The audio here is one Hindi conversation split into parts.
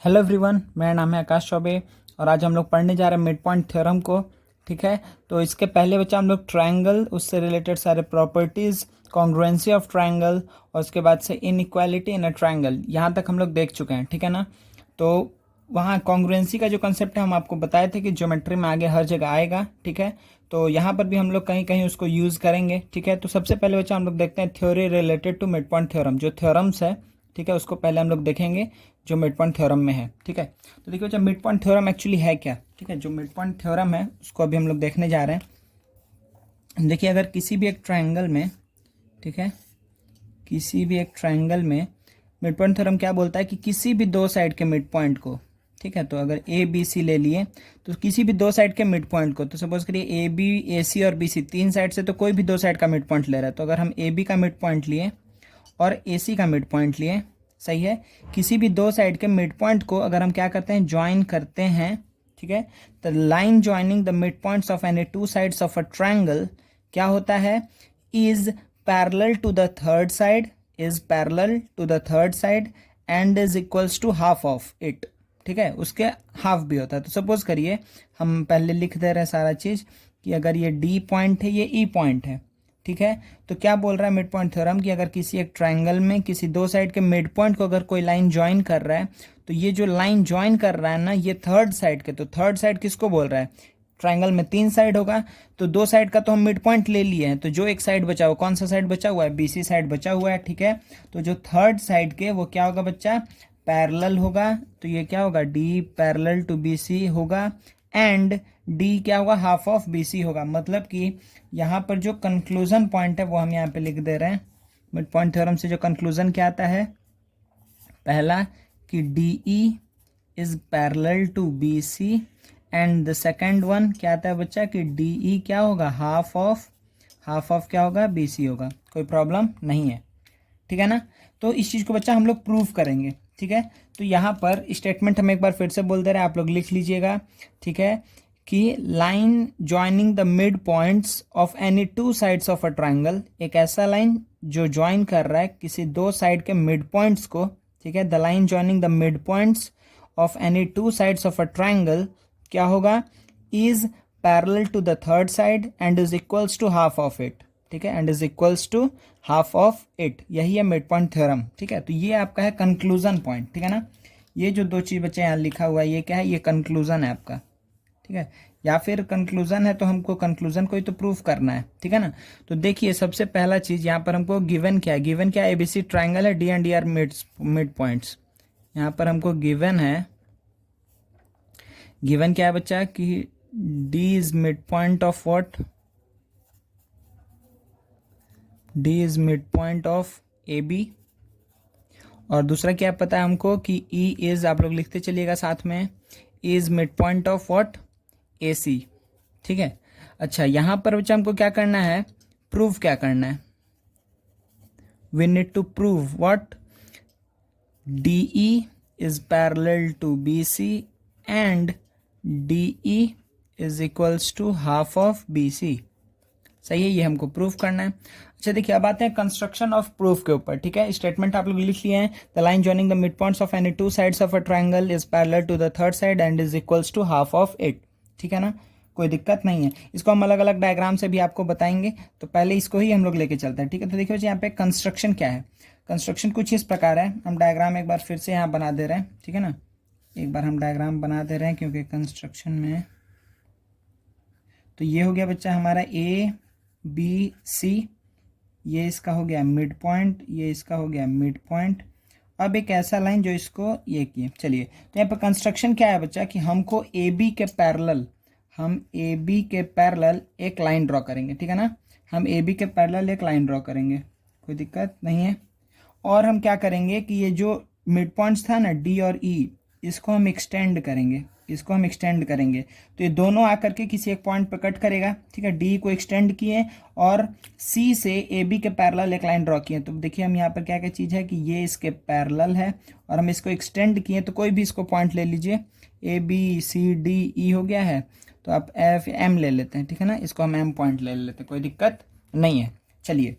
हेलो एवरीवन, मेरा नाम है आकाश चौबे और आज हम लोग पढ़ने जा रहे हैं मिड पॉइंट थ्योरम को। ठीक है, तो इसके पहले बच्चा हम लोग ट्रायंगल, उससे रिलेटेड सारे प्रॉपर्टीज़, कॉन्ग्रुएंसी ऑफ ट्रायंगल और उसके बाद से इनइक्वालिटी इन अ ट्रायंगल, यहाँ तक हम लोग देख चुके हैं। ठीक है ना। तो वहाँ कॉन्ग्रुएंसी का जो कंसेप्ट है हम आपको बताए थे कि ज्योमेट्री में आगे हर जगह आएगा। ठीक है, तो यहाँ पर भी हम लोग कहीं कहीं उसको यूज़ करेंगे। ठीक है, तो सबसे पहले बच्चा हम लोग देखते हैं theory related to mid point theorem, जो थ्योरम्स है। ठीक है, उसको पहले हम लोग देखेंगे जो मिड पॉइंट थ्योरम में है। ठीक है, तो देखिए बच्चा मिड पॉइंट थ्योरम एक्चुअली है क्या। ठीक है, जो मिड पॉइंट थ्योरम है उसको अभी हम लोग देखने जा रहे हैं। देखिए, अगर किसी भी एक ट्रायंगल में, ठीक है, किसी भी एक ट्रायंगल में मिड पॉइंट थ्योरम क्या बोलता है कि किसी भी दो साइड के मिड पॉइंट को, ठीक है, तो अगर ए बी सी ले लिए तो किसी भी दो साइड के मिड पॉइंट को, तो सपोज करिए ए बी ए सी और बी सी तीन साइड से तो कोई भी दो साइड का मिड पॉइंट ले रहा है, तो अगर हम ए बी का मिड पॉइंट लिए और ए सी का मिड पॉइंट लिए, सही है, किसी भी दो साइड के मिड पॉइंट को अगर हम क्या करते हैं, ज्वाइन करते हैं, ठीक है, the line joining the mid points of any two sides of a triangle क्या होता है, is parallel to the third side, is parallel to the third side and is equals to half of it. ठीक है, उसके हाफ भी होता है। तो सपोज करिए हम पहले लिख दे रहे हैं सारा चीज़ कि अगर ये डी पॉइंट है, ये ई पॉइंट है। ठीक है, तो क्या बोल रहा है मिड पॉइंट थ्योरम कि अगर किसी एक ट्रायंगल में किसी दो साइड के मिड पॉइंट को अगर कोई लाइन ज्वाइन कर रहा है, तो ये जो लाइन ज्वाइन कर रहा है ना, ये थर्ड साइड के, तो थर्ड साइड किसको बोल रहा है, ट्रायंगल में तीन साइड होगा, तो दो साइड का तो हम मिड पॉइंट ले लिए हैं, तो जो एक साइड बचा हुआ, कौन सा साइड बचा हुआ है, बीसी साइड बचा हुआ है। ठीक है, तो जो थर्ड साइड के वो क्या होगा बच्चा, पैरेलल होगा, तो ये क्या होगा, डी पैरेलल टू बीसी होगा एंड डी क्या होगा, हाफ ऑफ बीसी होगा। मतलब कि यहाँ पर जो कंक्लूजन पॉइंट है वो हम यहाँ पे लिख दे रहे हैं। मिड पॉइंट थ्योरम से जो कंक्लूजन क्या आता है, पहला कि D E is parallel to B C and the second one क्या आता है बच्चा कि डी ई क्या होगा, हाफ ऑफ क्या होगा, बी सी होगा। कोई प्रॉब्लम नहीं है। ठीक है ना। तो इस चीज़ को बच्चा हम लोग प्रूव करेंगे। ठीक है, तो यहाँ पर स्टेटमेंट हम एक बार फिर से बोल दे रहे हैं, आप लोग लिख लीजिएगा। ठीक है, कि line joining the mid points of any two sides of a triangle, एक ऐसा लाइन जो ज्वाइन कर रहा है किसी दो साइड के मिड पॉइंट्स को। ठीक है, the line joining the mid points of any two sides of a triangle क्या होगा, is parallel to the third side and is equals to half of it. ठीक है, and is equals to half of it, यही है मिड पॉइंट थ्योरम। ठीक है, तो ये आपका है कंक्लूजन पॉइंट। ठीक है ना, ये जो दो चीज़ बच्चे यहाँ लिखा हुआ है ये क्या है, ये कंक्लूजन है आपका। ठीक है, या फिर कंक्लूजन है तो हमको कंक्लूजन को ही तो प्रूफ करना है। ठीक है ना, तो देखिए सबसे पहला चीज़ यहाँ पर हमको गिवन क्या है, गिवन क्या है, एबीसी ट्राइंगल है, D and D R mid points. यहाँ पर हमको गिवन है, गिवन क्या है बच्चा कि D is mid point of what, D is mid point of A B, और दूसरा क्या पता है हमको कि ई इज, आप लोग लिखते चलिएगा साथ में, is mid point of what, A C. ठीक है, अच्छा यहाँ पर बच्चा हमको क्या करना है, प्रूफ क्या करना है, we need to prove what, D E is parallel to B C and D E is equals to half of B C. सही है, ये हमको प्रूफ करना है। अच्छा देखिए, अब आते हैं कंस्ट्रक्शन ऑफ प्रूफ के ऊपर। ठीक है, स्टेटमेंट आप लोग लिख लिए हैं, the line joining the mid points of any two sides of a triangle is parallel to the third side and is equals to half of it. ठीक है ना, कोई दिक्कत नहीं है। इसको हम अलग अलग डायग्राम से भी आपको बताएंगे, तो पहले इसको ही हम लोग लेके चलते हैं। ठीक है, तो देखिए यहाँ पे कंस्ट्रक्शन क्या है, कंस्ट्रक्शन कुछ इस प्रकार है। हम डायग्राम एक बार फिर से यहाँ बना दे रहे हैं। ठीक है ना, एक बार हम डायग्राम बना दे रहे हैं क्योंकि कंस्ट्रक्शन में, तो ये हो गया बच्चा हमारा ए बी सी, ये इसका हो गया मिड पॉइंट, ये इसका हो गया मिड पॉइंट। अब एक ऐसा लाइन जो इसको ये किए, चलिए तो यहाँ पर कंस्ट्रक्शन क्या है बच्चा कि हमको ए बी के पैरेलल, हम ए बी के पैरेलल एक लाइन ड्रॉ करेंगे। ठीक है ना, हम ए बी के पैरेलल एक लाइन ड्रॉ करेंगे, कोई दिक्कत नहीं है। और हम क्या करेंगे कि ये जो मिड पॉइंट्स था ना डी और ई, इसको हम एक्सटेंड करेंगे, इसको हम एक्सटेंड करेंगे, तो ये दोनों आकर के किसी एक पॉइंट पर कट करेगा। ठीक है, डी को एक्सटेंड किए और सी से ए बी के पैरेलल एक लाइन ड्रॉ किए। तो देखिए हम यहाँ पर क्या क्या चीज़ है कि ये इसके पैरेलल है और हम इसको एक्सटेंड किए, तो कोई भी इसको पॉइंट ले लीजिए, ए बी सी डी ई हो गया है, तो आप एफ एम ले लेते हैं। ठीक है ना, इसको हम एम पॉइंट ले लेते हैं, कोई दिक्कत नहीं है। चलिए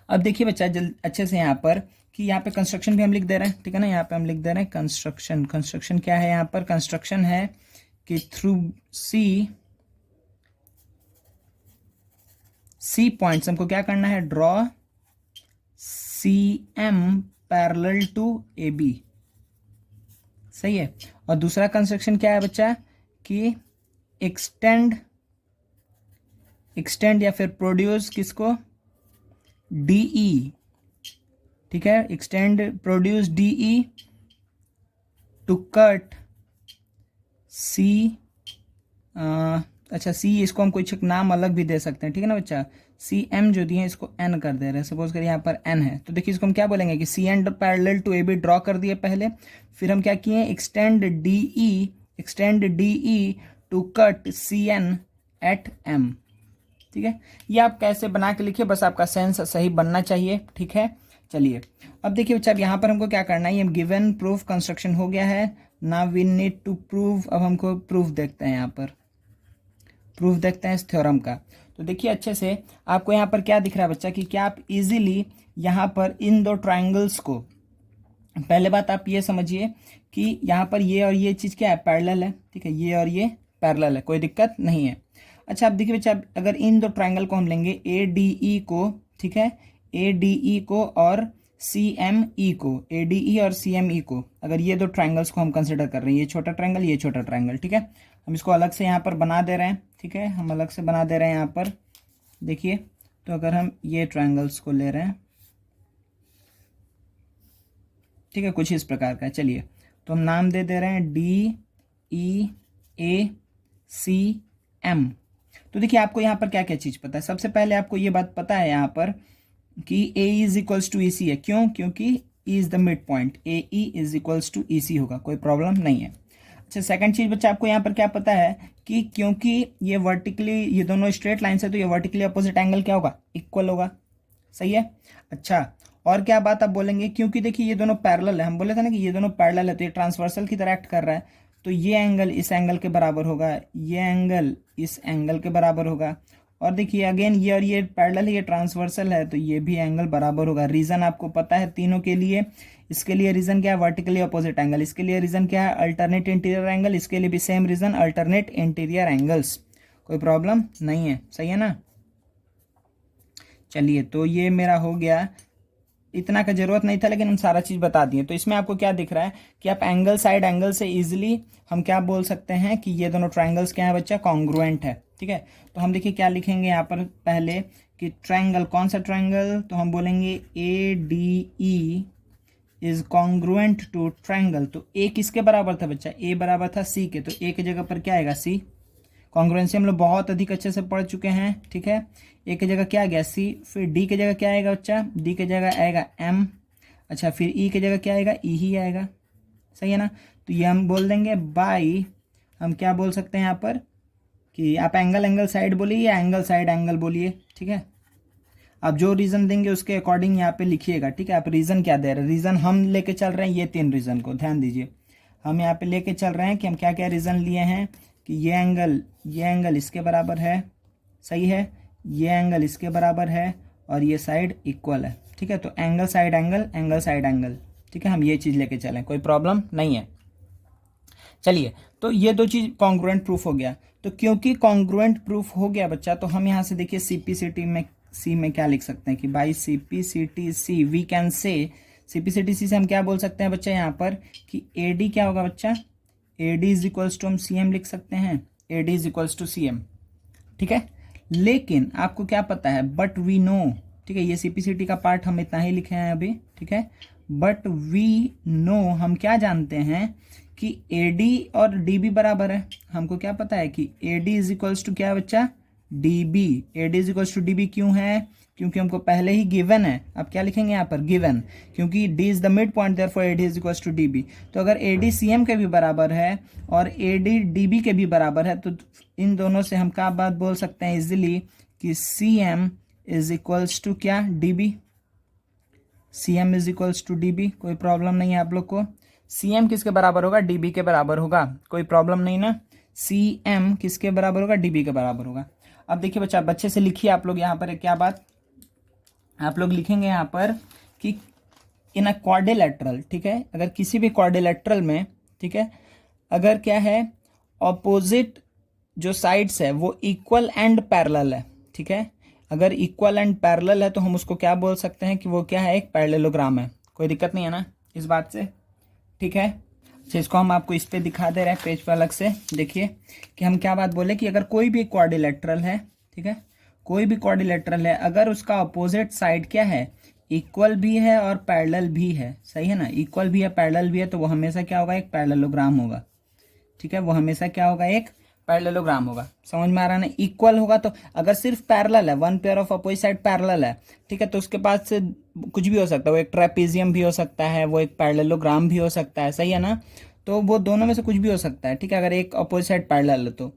अब देखिए बच्चा अच्छे से यहाँ पर कि यहाँ पे कंस्ट्रक्शन भी हम लिख दे रहे हैं, ठीक है ना, यहाँ पे हम लिख दे रहे हैं कंस्ट्रक्शन। कंस्ट्रक्शन क्या है यहाँ पर, कंस्ट्रक्शन है कि थ्रू सी पॉइंट्स हमको क्या करना है, draw C M parallel to A B, सही है। और दूसरा कंस्ट्रक्शन क्या है बच्चा कि एक्सटेंड या फिर प्रोड्यूस किसको, डीई, ठीक है, extend produce D E to cut C, अच्छा सी, इसको हम कुछ नाम अलग भी दे सकते हैं, ठीक है ना बच्चा। सी एम जो दिए इसको एन कर दे रहे हैं, सपोज करिए यहाँ पर एन है, तो देखिए इसको हम क्या बोलेंगे कि C N parallel to A B draw कर दिए पहले, फिर हम क्या किए, extend D E to cut C N at M, ठीक है। ये आप कैसे बना के लिखिए, बस आपका सेंस सही बनना चाहिए, ठीक है। चलिए अब देखिए बच्चा, अब यहाँ पर हमको क्या करना है, ये गिवन प्रूफ कंस्ट्रक्शन हो गया है, now we need to prove. अब हमको प्रूफ देखते हैं, यहाँ पर प्रूफ देखते हैं इस थ्योरम का। तो देखिए अच्छे से आपको यहाँ पर क्या दिख रहा है बच्चा कि क्या आप इजीली यहाँ पर इन दो ट्राइंगल्स को, पहले बात आप ये समझिए कि यहाँ पर ये और ये चीज़ क्या है, पैरेलल है, ठीक है, ये और ये पैरेलल है, कोई दिक्कत नहीं है। अच्छा अब देखिए बच्चा, अगर इन दो ट्राइंगल को हम लेंगे ए डी ई को, ठीक है, ए डी ई को और सी एम ई को, ए डी ई और सी एम ई को, अगर ये दो ट्राइंगल्स को हम कंसिडर कर रहे हैं, ये छोटा ट्राइंगल ये छोटा ट्राइंगल, ठीक है, हम इसको अलग से यहाँ पर बना दे रहे हैं, ठीक है, हम अलग से बना दे रहे हैं यहाँ पर। देखिए तो अगर हम ये ट्राइंगल्स को ले रहे हैं, ठीक है, कुछ इस प्रकार का है, चलिए तो हम नाम दे दे रहे हैं डी ई ए सी एम। तो देखिए आपको यहाँ पर क्या क्या चीज़ पता है, सबसे पहले आपको ये बात पता है यहाँ पर कि A is equals to E C है, क्यों, क्योंकि E is the mid point, A E is equals to E C होगा, कोई प्रॉब्लम नहीं है। अच्छा सेकंड चीज़ बच्चा, आपको यहाँ पर क्या पता है कि क्योंकि ये वर्टिकली, ये दोनों स्ट्रेट लाइन से, तो ये वर्टिकली अपोजिट एंगल क्या होगा, इक्वल होगा, सही है। अच्छा और क्या बात आप बोलेंगे, क्योंकि देखिए ये दोनों पैरेलल है, हम बोले थे ना कि ये दोनों पैरेलल है, तो ये ट्रांसवर्सल की तरह एक्ट कर रहा है, तो ये एंगल इस एंगल के बराबर होगा, ये एंगल इस एंगल के बराबर होगा। और देखिए अगेन ये और ये पैरेलल है, ये ट्रांसवर्सल है, तो ये भी एंगल बराबर होगा। रीजन आपको पता है तीनों के लिए, इसके लिए रीजन क्या है, वर्टिकली अपोजिट एंगल, इसके लिए रीजन क्या है, अल्टरनेट इंटीरियर एंगल, इसके लिए भी same reason, alternate interior angles, कोई प्रॉब्लम नहीं है, सही है ना। चलिए तो ये मेरा हो गया, इतना का जरूरत नहीं था लेकिन हम सारा चीज़ बता दिए। तो इसमें आपको क्या दिख रहा है कि आप एंगल साइड एंगल से इजीली हम क्या बोल सकते हैं कि ये दोनों ट्राइंगल्स क्या है बच्चा, कॉन्ग्रुएंट है, ठीक है। तो हम देखिए क्या लिखेंगे यहाँ पर पहले कि ट्राइंगल, कौन सा ट्राइंगल, तो हम बोलेंगे A D E is congruent to triangle. तो ए किसके बराबर था बच्चा, ए बराबर था सी के, तो ए की जगह पर क्या आएगा, सी। कॉन्ग्रुएंसी हम लोग बहुत अधिक अच्छे से पढ़ चुके हैं, ठीक है। ए की जगह क्या आ गया, सी, फिर डी की जगह क्या आएगा बच्चा, डी की जगह आएगा एम, अच्छा फिर ई की जगह क्या आएगा, ई ही आएगा, सही है ना। तो ये हम बोल देंगे बाई, हम क्या बोल सकते हैं यहाँ पर कि आप एंगल साइड बोलिए या एंगल साइड एंगल बोलिए, ठीक है। आप जो रीज़न देंगे उसके अकॉर्डिंग यहाँ पे लिखिएगा, ठीक है। आप रीज़न क्या दे रहे हैं, रीज़न हम लेके चल रहे हैं ये 3 रीज़न को, ध्यान दीजिए, हम यहाँ पे लेके चल रहे हैं कि हम क्या क्या रीज़न लिए हैं कि ये एंगल इसके बराबर है, सही है, ये एंगल इसके बराबर है और ये साइड इक्वल है, ठीक है। तो एंगल साइड एंगल, ठीक है, हम ये चीज़ लेके चलें, कोई प्रॉब्लम नहीं है। चलिए तो ये दो चीज़ कॉन्ग्रुएंट प्रूफ हो गया। तो क्योंकि कॉन्ग्रुएंट प्रूफ हो गया बच्चा, तो हम यहाँ से देखिए सीपीसीटी में सी में क्या लिख सकते हैं कि by CPCT C we can say, CPCT C से हम क्या बोल सकते हैं बच्चा यहाँ पर कि ए डी क्या होगा बच्चा, A D is equals to हम सी एम लिख सकते हैं, A D is equals to C M, ठीक है। लेकिन आपको क्या पता है, बट वी नो, ठीक है, ये सीपीसीटी का पार्ट हम इतना ही लिखे हैं अभी, ठीक है, बट वी नो, हम क्या जानते हैं कि ए डी और डी बी बराबर है। हमको क्या पता है कि A D is equals to क्या है बच्चा, D B, A D is equals to D B, क्यों है, क्योंकि हमको पहले ही गिवन है। अब क्या लिखेंगे यहाँ पर, गिवन, क्योंकि D is the mid point, therefore A D is equals to D B. तो अगर ए डी सी एम के भी बराबर है और ए डी डी बी के भी बराबर है, तो इन दोनों से हम क्या बात बोल सकते हैं इजिली कि C M is equals to क्या, D B, C M is equals to D B, कोई प्रॉब्लम नहीं है आप लोग को। सी एम किसके बराबर होगा, डी बी के बराबर होगा, कोई प्रॉब्लम नहीं ना। सी एम किसके बराबर होगा, डी बी के बराबर होगा। अब देखिए बच्चा, बच्चे से लिखिए आप लोग यहाँ पर क्या बात, आप लोग लिखेंगे यहाँ पर कि इन अ क्वाड्रिलेटरल, ठीक है, अगर किसी भी क्वाड्रिलेटरल में, ठीक है, अगर क्या है ऑपोजिट जो साइड्स है वो इक्वल एंड पैरेलल है, ठीक है, अगर इक्वल एंड पैरेलल है तो हम उसको क्या बोल सकते हैं कि वो क्या है, एक पैरेललोग्राम है। कोई दिक्कत नहीं है ना इस बात से, ठीक है। अच्छा, इसको हम आपको इस पे दिखा दे रहे हैं पेज पे अलग से। देखिए कि हम क्या बात बोले कि अगर कोई भी क्वाड्रिलेटरल है, ठीक है, कोई भी क्वाड्रिलेटरल है, अगर उसका अपोजिट साइड क्या है, इक्वल भी है और पैरेलल भी है, सही है ना, इक्वल भी है पैरेलल भी है, तो वो हमेशा क्या होगा, एक पैरेललोग्राम होगा, ठीक है, वो हमेशा क्या होगा, एक पैरेललोग्राम होगा। समझ में आ रहा है ना। इक्वल होगा तो अगर सिर्फ पैरेलल है, one pair of opposite side parallel है, ठीक है, तो उसके पास से कुछ भी हो सकता है, वो एक ट्रेपेजियम भी हो सकता है, वो एक पैरेललोग्राम भी हो सकता है, सही है ना। तो वो दोनों में से कुछ भी हो सकता है, ठीक है, अगर एक अपोजिट साइड पैरेलल है तो,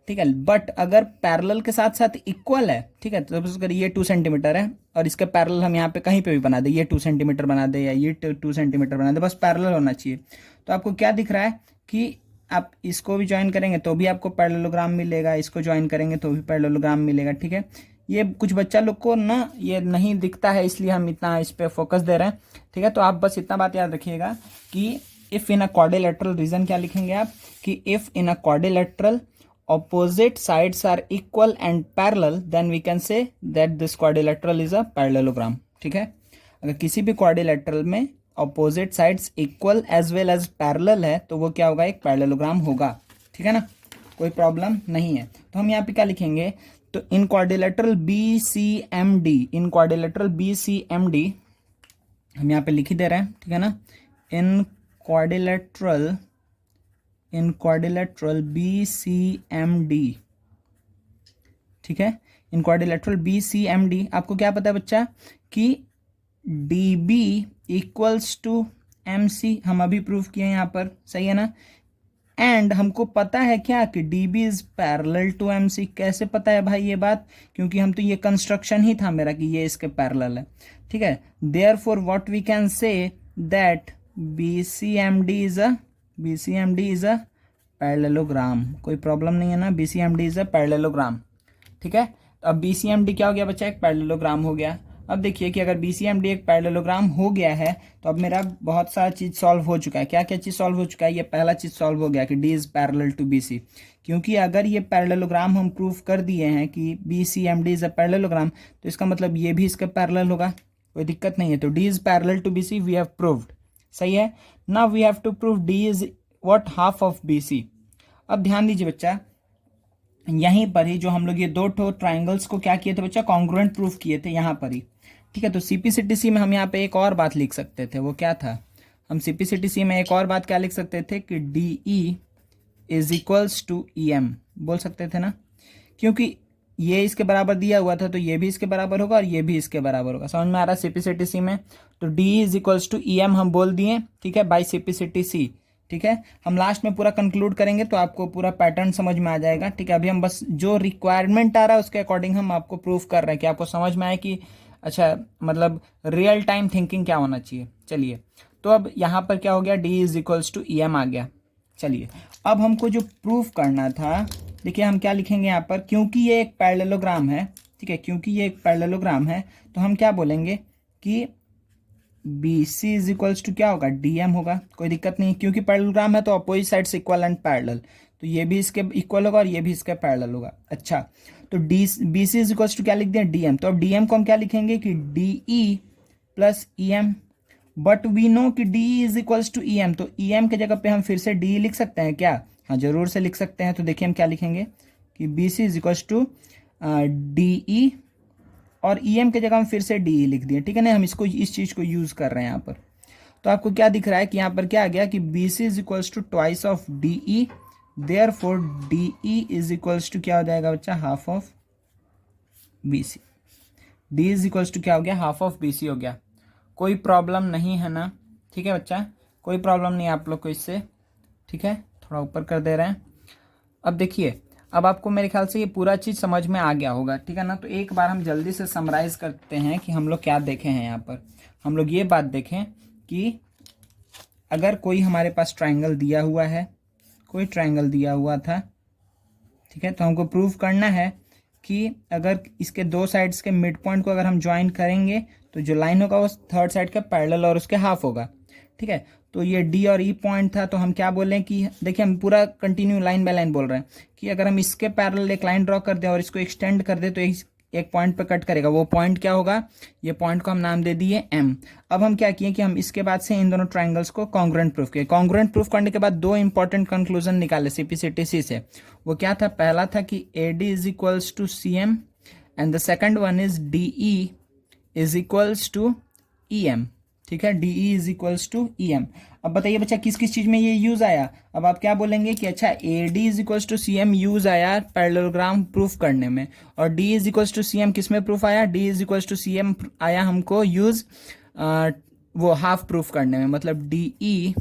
ठीक है। बट अगर पैरेलल के साथ साथ इक्वल है, ठीक है, तो अगर ये 2 सेंटीमीटर है और इसके पैरेलल हम यहाँ पे कहीं पे भी बना दे, ये 2 सेंटीमीटर बना दे या ये 2 सेंटीमीटर बना दे, बस पैरेलल होना चाहिए। तो आपको क्या दिख रहा है कि आप इसको भी ज्वाइन करेंगे तो भी आपको पैरेललोग्राम मिलेगा, इसको ज्वाइन करेंगे तो भी पैरेललोग्राम मिलेगा, ठीक है। ये कुछ बच्चा लोग को ना ये नहीं दिखता है, इसलिए हम इतना इस पे फोकस दे रहे हैं, ठीक है। तो आप बस इतना बात याद रखिएगा कि if in a quadrilateral reason क्या लिखेंगे आप कि if in a quadrilateral opposite sides are equal and parallel then we can say that this quadrilateral is a parallelogram, ठीक है। अगर किसी भी क्वाड्रिलेटरल में opposite sides equal as well as parallel है तो वो क्या होगा, एक पैरेललोग्राम होगा, ठीक है ना, कोई प्रॉब्लम नहीं है। तो हम यहाँ पे क्या लिखेंगे, तो इन क्वाड्रिलेटरल BCMD, इन क्वाड्रिलेटरल BCMD हम यहाँ पे लिख ही दे रहे हैं, ठीक है ना, इन क्वाड्रिलेटरल BCMD, ठीक है, इन क्वाड्रिलेटरल BCMD आपको क्या पता है बच्चा कि DB इक्वल्स टू MC, हम अभी प्रूफ किए यहाँ पर, सही है ना। एंड हमको पता है क्या कि DB is parallel to MC। कैसे पता है भाई ये बात, क्योंकि हम तो ये कंस्ट्रक्शन ही था मेरा कि ये इसके पैरेलल है, ठीक है। Therefore what we can say that BCMD is a parallelogram. कोई प्रॉब्लम नहीं है ना, BCMD इज अ पैरेललोग्राम, ठीक है। तो अब BCMD क्या हो गया बच्चा, एक पैरेललोग्राम हो गया। अब देखिए कि अगर BCMD एक पैरेललोग्राम हो गया है तो अब मेरा बहुत सारा चीज़ सॉल्व हो चुका है। क्या क्या चीज़ सॉल्व हो चुका है, ये पहला चीज़ सॉल्व हो गया कि D is parallel to BC, क्योंकि अगर ये पैरेललोग्राम हम प्रूफ कर दिए हैं कि BCMD इज अ पैरेललोग्राम तो इसका मतलब ये भी इसका पैरेलल होगा, कोई दिक्कत नहीं है। तो D is parallel to BC we have proved, सही है। Now we have to prove D is what, half of BC। अब ध्यान दीजिए बच्चा, यहीं पर ही जो हम लोग ये दो ट्राइंगल्स को क्या किए थे बच्चा, कॉन्ग्रुएंट प्रूफ किए थे यहाँ पर ही, ठीक है। तो CPCTC में हम यहाँ पे एक और बात लिख सकते थे, वो क्या था, हम CPCTC में एक और बात क्या लिख सकते थे कि DE is equals to EM बोल सकते थे ना, क्योंकि ये इसके बराबर दिया हुआ था तो ये भी इसके बराबर होगा और ये भी इसके बराबर होगा। समझ में आ रहा है CPCTC में। तो DE is equals to EM हम बोल दिए, ठीक है, बाई CPCTC, ठीक है। हम लास्ट में पूरा कंक्लूड करेंगे तो आपको पूरा पैटर्न समझ में आ जाएगा, ठीक है। अभी हम बस जो रिक्वायरमेंट आ रहा है उसके अकॉर्डिंग हम आपको प्रूफ कर रहे हैं कि आपको समझ में आए कि अच्छा मतलब रियल टाइम थिंकिंग क्या होना चाहिए। चलिए, तो अब यहाँ पर क्या हो गया, D is equals to EM आ गया। चलिए, अब हमको जो प्रूफ करना था, देखिए हम क्या लिखेंगे यहाँ पर, क्योंकि ये एक पैरेललोग्राम है, ठीक है, क्योंकि ये एक पैरेललोग्राम है तो हम क्या बोलेंगे कि BC इज इक्वल्स टू क्या होगा, DM होगा। कोई दिक्कत नहीं, क्योंकि पैरेललोग्राम है तो opposite sides equal and parallel, तो ये भी इसके इक्वल होगा और ये भी इसके पैरेलल होगा। अच्छा, तो BC इज इक्वल्स टू क्या लिख दिया, DM। तो अब DM को हम क्या लिखेंगे कि DE plus EM, but we know कि DE is equals to EM, तो EM के जगह पे हम फिर से DE लिख सकते हैं क्या, हाँ जरूर से लिख सकते हैं। तो देखिए हम क्या लिखेंगे कि BC is equals to DE और EM के जगह हम फिर से DE लिख दिए, ठीक है ना, हम इसको इस चीज़ को यूज़ कर रहे हैं यहाँ पर। तो आपको क्या दिख रहा है कि यहाँ पर क्या आ गया कि BC is equals to twice of DE, therefore DE is equals to क्या हो जाएगा बच्चा, half of BC। D is equals to क्या हो गया, हाफ ऑफ BC हो गया। कोई प्रॉब्लम नहीं है ना, ठीक है बच्चा, कोई प्रॉब्लम नहीं आप लोग को इससे, ठीक है। थोड़ा ऊपर कर दे रहे हैं। अब देखिए, अब आपको मेरे ख्याल से ये पूरा चीज़ समझ में आ गया होगा, ठीक है ना। तो एक बार हम जल्दी से समराइज करते हैं कि हम लोग क्या देखे हैं यहाँ पर। हम लोग ये बात देखें कि अगर कोई हमारे पास ट्राइंगल दिया हुआ है, कोई ट्राइंगल दिया हुआ था, ठीक है, तो हमको प्रूव करना है कि अगर इसके दो साइड्स के मिड पॉइंट को अगर हम ज्वाइन करेंगे तो जो लाइन होगा वो थर्ड साइड का पैरेलल और उसके हाफ होगा, ठीक है। तो ये डी और ई पॉइंट था, तो हम क्या बोलें कि देखिए हम पूरा कंटिन्यू लाइन बाय लाइन बोल रहे हैं कि अगर हम इसके पैरेलल एक लाइन ड्रॉ कर दें और इसको एक्सटेंड कर दें तो एक पॉइंट पे कट करेगा, वो पॉइंट क्या होगा, ये पॉइंट को हम नाम दे दिए एम। अब हम क्या किए कि हम इसके बाद से इन दोनों ट्राइंगल्स को कॉन्ग्रुएंट प्रूफ किए। कॉन्ग्रुएंट प्रूफ करने के बाद दो इंपॉर्टेंट कंक्लूजन निकाले सीपीसीटीसी से। वो क्या था, पहला था कि A D is equals to C M and the second one is D E is equals to E M, ठीक है, D E is equals to E M. अब बताइए बच्चा किस किस चीज में ये यूज आया। अब आप क्या बोलेंगे कि अच्छा A D is equals to C M use आया पैरेललोग्राम प्रूफ करने में, और D is equals to C M किस में प्रूफ आया, D is equals to C M आया हमको यूज वो हाफ प्रूफ करने में, मतलब D E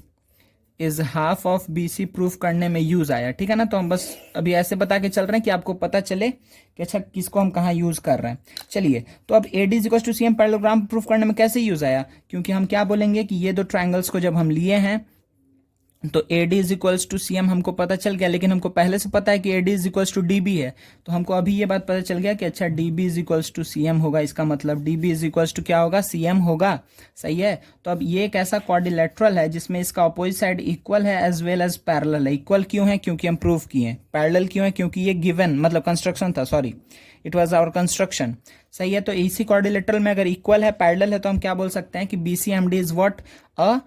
is half of B C proof करने में यूज आया, ठीक है ना। तो हम बस अभी ऐसे बता के चल रहे हैं कि आपको पता चले कि अच्छा किसको हम कहाँ यूज कर रहे हैं। चलिए, तो अब A D is equal to C M parallelogram proof करने में कैसे यूज आया, क्योंकि हम क्या बोलेंगे कि ये दो ट्राइंगल्स को जब हम लिए हैं तो A D is equals to C M हमको पता चल गया, लेकिन हमको पहले से पता है कि A D is equals to D B है, तो हमको अभी ये बात पता चल गया कि अच्छा D B is equals to C M होगा, इसका मतलब D B is equals to क्या होगा, सी एम होगा, सही है। तो अब ये एक ऐसा क्वाड्रिलेटरल है जिसमें इसका अपोजिट साइड इक्वल है एज वेल एज पैरेलल है। इक्वल क्यों है, क्योंकि हम प्रूफ किए हैं। पैरेलल क्यों है, क्योंकि ये गिवन मतलब कंस्ट्रक्शन था, sorry it was our construction, सही है। तो इसी क्वाड्रिलेटरल में अगर इक्वल है पैरेलल है तो हम क्या बोल सकते हैं कि BCMD is what, a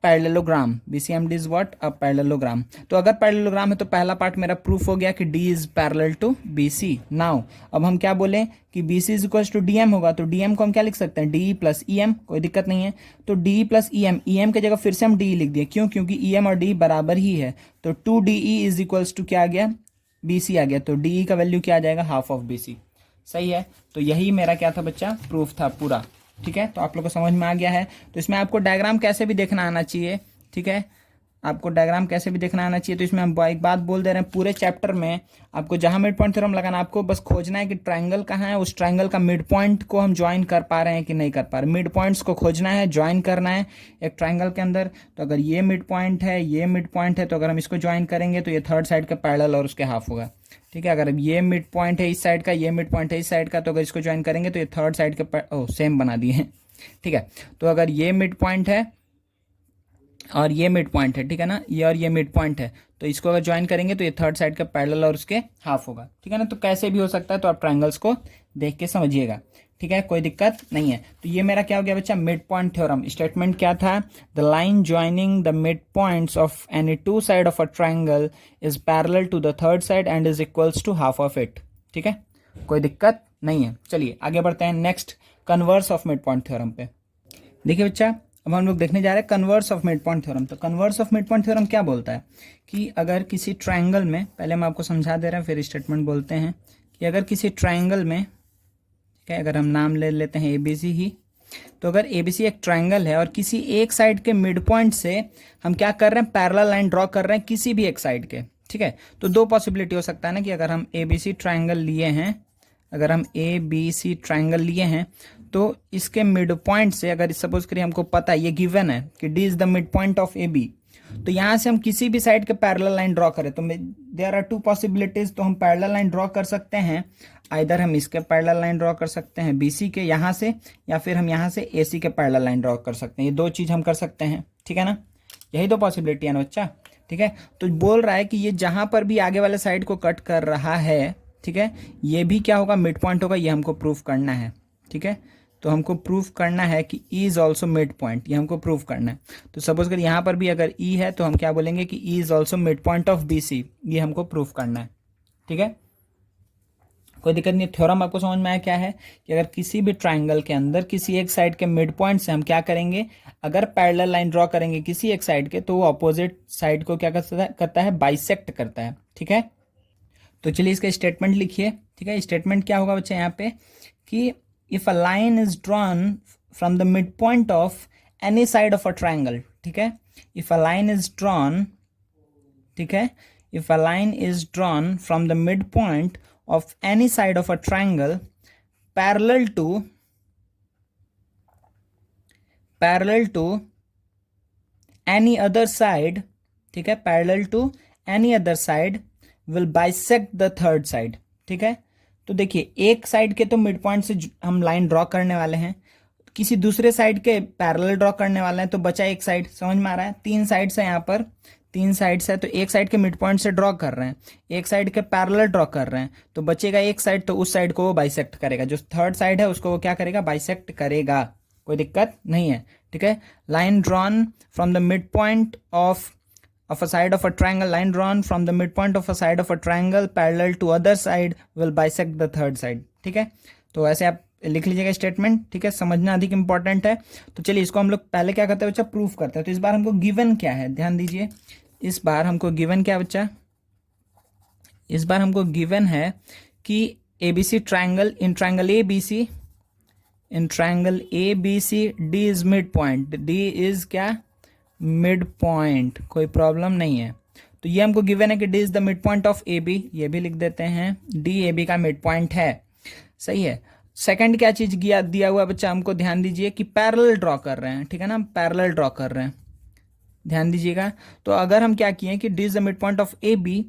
parallelogram. BCMD is what, a parallelogram. तो अगर पैरेललोग्राम है तो पहला पार्ट मेरा प्रूफ हो गया कि D is parallel to BC. Now अब हम क्या बोलें कि BC is equal to DM होगा, तो डीएम को हम क्या लिख सकते हैं, डी प्लस ई एम, कोई दिक्कत नहीं है। तो D plus E M, E M की जगह फिर से हम डी लिख दिए, क्यों, क्योंकि ई एम और डी बराबर ही है। तो two D E is equals to क्या आ गया, बीसी आ गया। तो डी का वैल्यू क्या आ जाएगा, हाफ ऑफ बीसी, सही है। तो यही मेरा क्या था बच्चा, प्रूफ था पूरा, ठीक है। तो आप लोग को समझ में आ गया है। तो इसमें आपको डायग्राम कैसे भी देखना आना चाहिए, ठीक है, आपको डायग्राम कैसे भी देखना आना चाहिए। तो इसमें हम एक बात बोल दे रहे हैं, पूरे चैप्टर में आपको जहां मिड पॉइंट थ्योरम लगाना, आपको बस खोजना है कि ट्रायंगल कहाँ है, उस ट्रायंगल का मिड पॉइंट को हम ज्वाइन कर पा रहे हैं कि नहीं कर पा रहे। मिड पॉइंट्स को खोजना है, ज्वाइन करना है एक ट्रायंगल के अंदर। तो अगर ये मिड पॉइंट है, ये मिड पॉइंट है, तो अगर हम इसको ज्वाइन करेंगे तो ये थर्ड साइड का पैरेलल और उसके हाफ होगा, ठीक है। अगर ये मिड पॉइंट है इस साइड का, ये मिड पॉइंट है इस साइड का, तो अगर इसको ज्वाइन करेंगे तो ये थर्ड साइड का सेम बना दिए हैं, ठीक है। तो अगर ये मिड पॉइंट है और ये मिड पॉइंट है, ठीक है ना, ये और ये मिड पॉइंट है, तो इसको अगर ज्वाइन करेंगे तो ये थर्ड साइड का पैरेलल और उसके हाफ होगा, ठीक है ना। तो कैसे भी हो सकता है, तो आप ट्रायंगल्स को देख के समझिएगा, ठीक है, कोई दिक्कत नहीं है। तो ये मेरा क्या हो गया बच्चा, मिड पॉइंट थ्योरम। स्टेटमेंट क्या था, the line joining the mid points of any two side of a triangle is parallel to the third side and is equals to half of it, ठीक है, कोई दिक्कत नहीं है। चलिए आगे बढ़ते हैं next, converse of mid point theorem पे। देखिए बच्चा, अब हम लोग देखने जा रहे हैं converse of mid point theorem. तो converse of mid point theorem क्या बोलता है कि अगर किसी ट्रायंगल में, पहले मैं आपको समझा दे रहा हूँ फिर स्टेटमेंट बोलते हैं, कि अगर किसी ट्रायंगल में, ठीक है, अगर हम नाम ले लेते हैं एबीसी ही, तो अगर एबीसी एक ट्रायंगल है और किसी एक साइड के मिड पॉइंट से हम क्या कर रहे हैं, पैरेलल लाइन ड्रॉ कर रहे हैं किसी भी एक साइड के, ठीक है। तो दो पॉसिबिलिटी हो सकता है ना, कि अगर हम एबीसी ट्रायंगल लिए हैं, अगर हम ए बी सी ट्रायंगल लिए हैं तो इसके मिड पॉइंट से, अगर सपोज करिए हमको पता है, ये गिवन है कि D is the mid point of A B, तो यहाँ से हम किसी भी साइड के पैरेलल लाइन ड्रॉ करें तो देयर आर टू पॉसिबिलिटीज। तो हम पैरेलल लाइन ड्रॉ कर सकते हैं, आइदर हम इसके पैरेलल लाइन ड्रॉ कर सकते हैं बीसी के यहाँ से, या फिर हम यहाँ से एसी के पैरेलल लाइन ड्रॉ कर सकते हैं। ये दो चीज़ हम कर सकते हैं, ठीक है ना, यही दो पॉसिबिलिटी है ना बच्चा, ठीक है। तो बोल रहा है कि ये जहाँ पर भी आगे वाले साइड को कट कर रहा है, ठीक है, ये भी क्या होगा, मिड पॉइंट होगा, ये हमको प्रूफ करना है, ठीक है। तो हमको प्रूफ करना है कि E is also mid point, ये हमको प्रूफ करना है। तो सपोज कर यहाँ पर भी अगर ई है तो हम क्या बोलेंगे कि E is also mid point of B C, ये हमको प्रूफ करना है, ठीक है, कोई दिक्कत नहीं। थ्योरम आपको समझ में आया क्या है, कि अगर किसी भी ट्राइंगल के अंदर किसी एक साइड के मिड पॉइंट से हम क्या करेंगे, अगर पैरेलल लाइन ड्रॉ करेंगे किसी एक साइड के, तो वो अपोजिट साइड को क्या करता है, बाइसेक्ट करता है, ठीक है। तो चलिए इसका स्टेटमेंट लिखिए, ठीक है। स्टेटमेंट क्या होगा बच्चे यहाँ पे, कि if a line is drawn from the mid point of any side of a triangle, ठीक है, if a line is drawn, ठीक है, if a line is drawn from the mid point of any side of a triangle parallel to any other side, ठीक है, parallel to any other side will bisect the third side, ठीक है। तो देखिए एक साइड के तो मिड पॉइंट से हम लाइन ड्रॉ करने वाले हैं, किसी दूसरे साइड के पैरेलल ड्रॉ करने वाला है, तो बचा एक साइड, समझ में आ रहा है। 3 साइड्स है यहाँ पर, 3 साइड्स है, तो एक साइड के मिड पॉइंट से ड्रॉ कर रहे हैं, एक साइड के पैरेलल ड्रॉ कर रहे हैं, तो बचेगा एक साइड, तो उस साइड को वो बाइसेक्ट करेगा, जो थर्ड साइड है उसको वो क्या करेगा, बाइसेक्ट करेगा, कोई दिक्कत नहीं है, ठीक है। Line drawn from the mid point of a side of a triangle, line drawn from the midpoint of a side of a triangle parallel to other side will bisect the third side, ठीक है। तो ऐसे आप लिख लीजिएगा स्टेटमेंट, ठीक है, समझना अधिक इंपॉर्टेंट है। तो चलिए इसको हम लोग पहले क्या करते हैं बच्चा, प्रूफ करते हैं। तो इस बार हमको गिवन क्या है, ध्यान दीजिए, इस बार हमको गिवन क्या बच्चा, इस बार हमको गिवन है कि ABC triangle, in triangle ABC, in triangle ABC D is mid point, D is क्या, मिड पॉइंट, कोई प्रॉब्लम नहीं है। तो ये हमको गिवन है कि D is the mid point of A B, ये भी लिख देते हैं, डी ए बी का मिड पॉइंट है, सही है। सेकंड क्या चीज दिया हुआ बच्चा, हमको ध्यान दीजिए कि पैरेलल ड्रॉ कर रहे हैं, ठीक है ना, पैरेलल ड्रॉ कर रहे हैं, ध्यान दीजिएगा। तो अगर हम क्या किए कि D is the mid point of A B,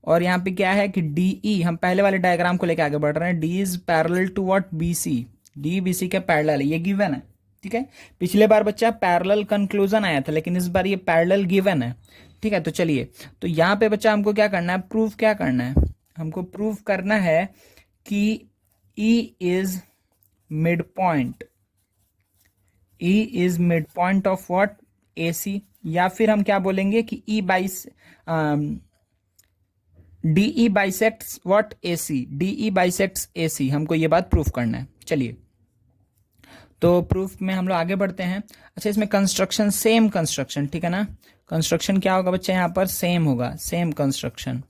और यहाँ पे क्या है कि डी ई, हम पहले वाले डायग्राम को लेकर आगे बढ़ रहे हैं, D is parallel to what, B C, D B C के पैरेलल है, ये गिवन है, ठीक है। पिछले बार बच्चा पैरेलल कंक्लूजन आया था, लेकिन इस बार ये पैरेलल गिवन है, ठीक है। तो चलिए, तो यहाँ पे बच्चा हमको क्या करना है, प्रूफ क्या करना है, हमको प्रूफ करना है कि E is mid point, E is mid point of what, AC, या फिर हम क्या बोलेंगे कि DE bisects what, AC, DE bisects AC, हमको ये बात प्रूफ करना है। चलिए, तो प्रूफ में हम लोग आगे बढ़ते हैं। अच्छा, इसमें कंस्ट्रक्शन, सेम कंस्ट्रक्शन, ठीक है ना, कंस्ट्रक्शन क्या होगा बच्चा, यहाँ पर सेम होगा, सेम कंस्ट्रक्शन।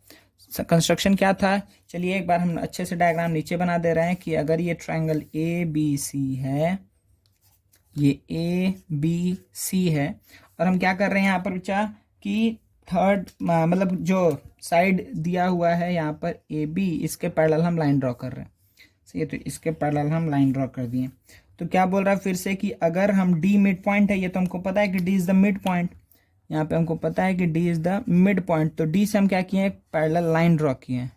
कंस्ट्रक्शन क्या था, चलिए एक बार हम अच्छे से डायग्राम नीचे बना दे रहे हैं कि अगर ये ट्राइंगल ए बी सी है, ये ए बी सी है, और हम क्या कर रहे हैं यहाँ पर बच्चा कि थर्ड मतलब जो साइड दिया हुआ है यहाँ पर ए बी, इसके पैरेलल हम लाइन ड्रॉ कर रहे हैं, सही है। तो इसके पैरेलल हम लाइन ड्रॉ कर दिए। तो क्या बोल रहा है फिर से कि अगर हम डी मिड पॉइंट है, ये तो हमको पता है कि D is the mid point, यहाँ पे हमको पता है कि D is the mid point, तो डी से हम क्या किए हैं, पैरेलल लाइन ड्रॉ किए हैं,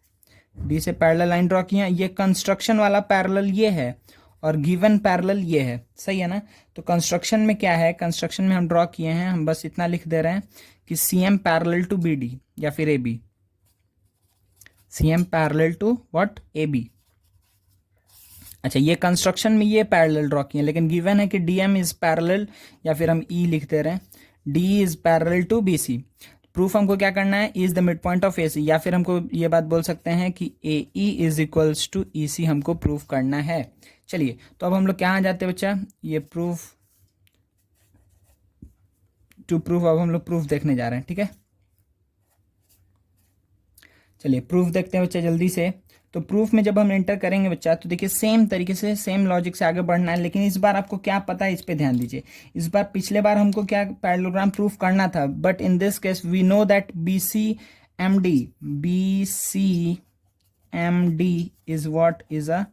डी से पैरेलल लाइन ड्रॉ किए हैं। ये कंस्ट्रक्शन वाला पैरेलल ये है, और गिवन पैरेलल ये है, सही है ना। तो कंस्ट्रक्शन में क्या है, कंस्ट्रक्शन में हम ड्रॉ किए हैं, हम बस इतना लिख दे रहे हैं कि C M parallel to B D, या फिर A B, C M parallel to what, A B. अच्छा, ये कंस्ट्रक्शन में ये पैरेलल ड्रॉ किए, लेकिन गिवन है कि डी एम इज पैरेलल, या फिर हम ई लिख दे रहे हैं, D is parallel to B C. Proof हमको क्या करना है, is the mid point of A C, या फिर हमको ये बात बोल सकते हैं कि A E is equals to E C, हमको प्रूफ करना है। चलिए, तो अब हम लोग कहाँ जाते हैं बच्चा, ये प्रूफ टू प्रूफ, अब हम लोग प्रूफ देखने जा रहे हैं, ठीक है। चलिए प्रूफ देखते हैं बच्चा जल्दी से। तो प्रूफ में जब हम एंटर करेंगे बच्चा, तो देखिए सेम तरीके से, सेम लॉजिक से आगे बढ़ना है, लेकिन इस बार आपको क्या पता है, इस पे ध्यान दीजिए। इस बार पिछले बार हमको क्या पैरेललोग्राम प्रूफ करना था, but in this case we know that B C M D is what, is a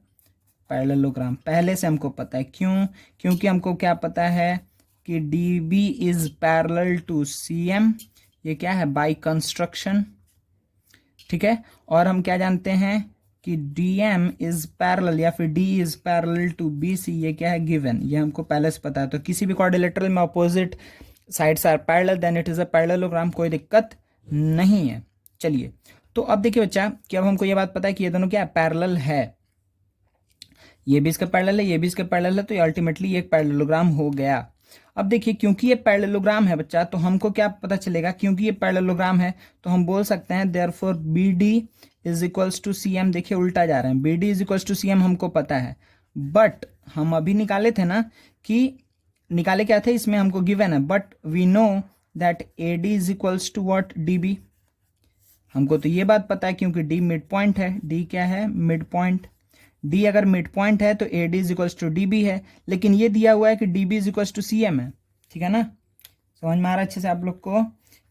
parallelogram, पहले से हमको पता है। क्यों, क्योंकि हमको क्या पता है कि D B is parallel to C M, ये क्या है, बाई कंस्ट्रक्शन, ठीक है। और हम क्या जानते हैं कि डी एम इज पैरेलल, या फिर D is parallel to B C, ये क्या है, गिवन, ये हमको पहले से पता है। तो किसी भी क्वाड्रिलेटरल में opposite sides are parallel, then it is a parallelogram, कोई दिक्कत नहीं है। चलिए, तो अब देखिए बच्चा कि अब हमको ये बात पता है कि ये दोनों क्या पैरेलल है, ये भी इसका पैरेलल है, ये भी इसका पैरेलल है, तो ये अल्टीमेटली एक पैरेललोग्राम हो गया। अब देखिए, क्योंकि ये पैरेललोग्राम है बच्चा, तो हमको क्या पता चलेगा, क्योंकि ये पैरेललोग्राम है तो हम बोल सकते हैं therefore B D is equals to C M. देखिए उल्टा जा रहे हैं, B D is equals to C M हमको पता है, बट हम अभी निकाले थे ना कि निकाले क्या थे, इसमें हमको गिवन है, but we know that A D is equals to what, D B. हमको तो ये बात पता है क्योंकि डी मिड पॉइंट है, डी क्या है, मिड पॉइंट। डी अगर मिड पॉइंट है तो A D is equals to D B है, लेकिन ये दिया हुआ है कि D B is equals to C M है, ठीक है ना। समझ में आ रहा है अच्छे से आप लोग को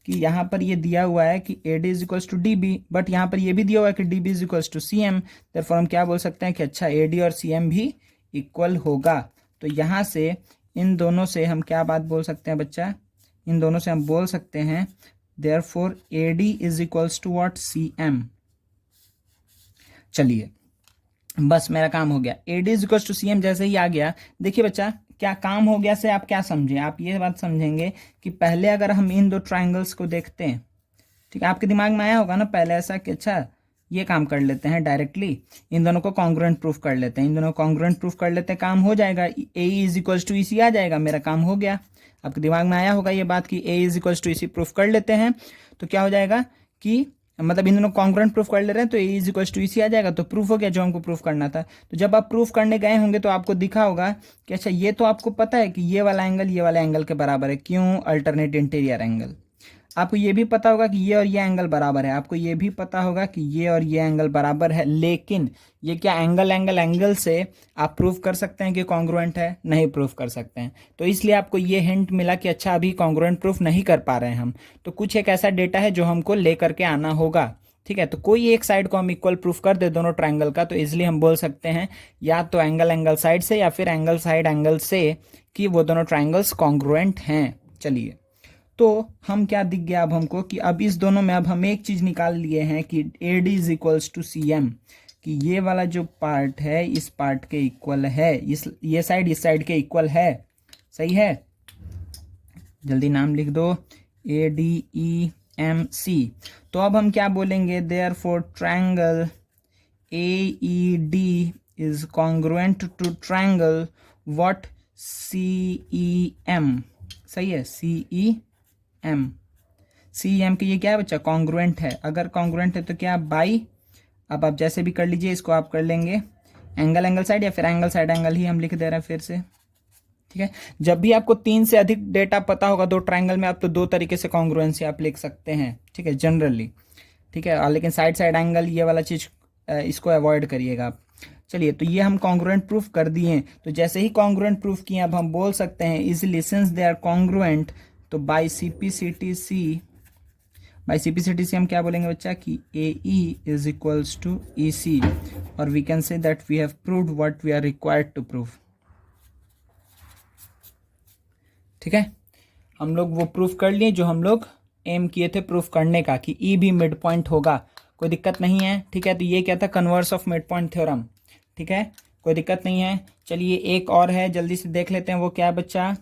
कि यहाँ पर ये दिया हुआ है कि A D is equals to D B, but यहाँ पर ये भी दिया हुआ है कि D B is equals to C M. Therefore हम क्या बोल सकते हैं कि अच्छा ए डी और सी एम भी इक्वल होगा। तो यहाँ से इन दोनों से हम क्या बात बोल सकते हैं बच्चा, इन दोनों से हम बोल सकते हैं therefore A D is equals to what, C M. चलिए बस मेरा काम हो गया, A D is equals to C M जैसे ही आ गया। देखिए बच्चा क्या काम हो गया से आप क्या समझे, आप ये बात समझेंगे कि पहले अगर हम इन दो ट्राइंगल्स को देखते हैं, ठीक है, आपके दिमाग में आया होगा ना पहले ऐसा कि अच्छा ये काम कर लेते हैं डायरेक्टली, इन दोनों को कॉन्ग्रुएंट प्रूफ कर लेते हैं, इन दोनों को कॉन्ग्रुएंट प्रूफ कर लेते हैं, काम हो जाएगा, ए इज इक्वल्स टू इसी आ जाएगा, मेरा काम हो गया। आपके दिमाग में आया होगा ये बात कि ए इज इक्वल्स टू इसी प्रूफ कर लेते हैं तो क्या हो जाएगा कि मतलब इन दोनों कॉन्ग्रुएंट प्रूफ कर ले रहे हैं तो ए इज इक्वल्स टू इसी आ जाएगा, तो प्रूफ हो गया जो हमको प्रूफ करना था। तो जब आप प्रूफ करने गए होंगे तो आपको दिखा होगा कि अच्छा ये तो आपको पता है कि ये वाला एंगल ये वाला एंगल के बराबर है, क्यों, अल्टरनेट इंटीरियर एंगल। आपको ये भी पता होगा कि ये और ये एंगल बराबर है, आपको ये भी पता होगा कि ये और ये एंगल बराबर है, लेकिन ये क्या एंगल से आप प्रूफ कर सकते हैं कि कॉन्ग्रुएंट है, नहीं प्रूफ कर सकते हैं। तो इसलिए आपको ये हिंट मिला कि अच्छा अभी कॉन्ग्रुएंट प्रूफ नहीं कर पा रहे हैं हम, तो कुछ एक ऐसा डेटा है जो हमको लेकर के आना होगा, ठीक है। तो कोई एक साइड को हम इक्वल प्रूफ कर दे दोनों ट्रायंगल का, तो इजिली हम बोल सकते हैं या तो एंगल साइड से या फिर एंगल साइड एंगल से कि वो दोनों ट्रायंगल्स कॉन्ग्रुएंट हैं। चलिए, तो हम क्या दिख गया अब हमको कि अब इस दोनों में अब हम एक चीज निकाल लिए हैं कि AD is equals to CM, कि ये वाला जो पार्ट है इस पार्ट के इक्वल है, ये साइड इस साइड के इक्वल है, सही है। जल्दी नाम लिख दो, ADEMC। तो अब हम क्या बोलेंगे, therefore triangle AED is congruent to triangle what, CEM, सही है, CEM के ये क्या है बच्चा, कॉन्ग्रुएंट है। अगर कॉन्ग्रुएंट है तो क्या बाई, अब आप जैसे भी कर लीजिए, इसको आप कर लेंगे एंगल साइड या फिर एंगल साइड एंगल ही हम लिख दे रहे हैं फिर से, ठीक है। जब भी आपको 3 से अधिक डेटा पता होगा दो ट्रायंगल में, आप तो 2 तरीके से कॉन्ग्रुएंसी आप लिख सकते हैं, ठीक है, जनरली, ठीक है। लेकिन साइड एंगल ये वाला चीज इसको अवॉइड करिएगा आप। चलिए, तो ये हम कॉन्ग्रुएंट प्रूफ कर दिए, तो जैसे ही कॉन्ग्रुएंट प्रूफ किए अब हम बोल सकते हैं easily since they are congruent, तो बाय सीपीसीटी हम क्या बोलेंगे बच्चा कि AE is equals to EC, और we can say that we have proved what we are required to prove, ठीक है। हम लोग वो प्रूफ कर लिए जो हम लोग एम किए थे प्रूफ करने का, कि E भी मिड पॉइंट होगा, कोई दिक्कत नहीं है, ठीक है। तो ये क्या था, converse of mid point theorem, ठीक है, कोई दिक्कत नहीं है। चलिए, एक और है, जल्दी से देख लेते हैं, वो क्या है बच्चा,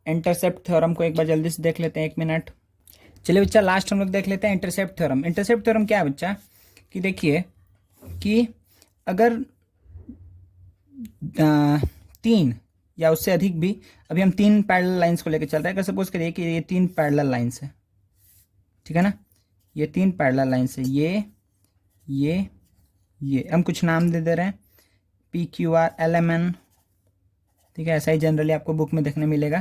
इंटरसेप्ट थ्योरम को एक बार जल्दी से देख लेते हैं, 1 मिनट। चलिए बच्चा, लास्ट हम लोग देख लेते हैं इंटरसेप्ट थ्योरम। इंटरसेप्ट थ्योरम क्या है बच्चा, कि देखिए कि अगर 3 या उससे अधिक भी, अभी हम 3 पैरेलल लाइंस को लेकर चल रहे हैं, अगर सपोज करिए कि ये 3 पैरेलल लाइंस है, ठीक है ना, ये 3 पैरेलल लाइंस है, ये हम कुछ नाम दे रहे हैं, PQR LMN, ठीक है, ऐसा ही जनरली आपको बुक में देखने मिलेगा,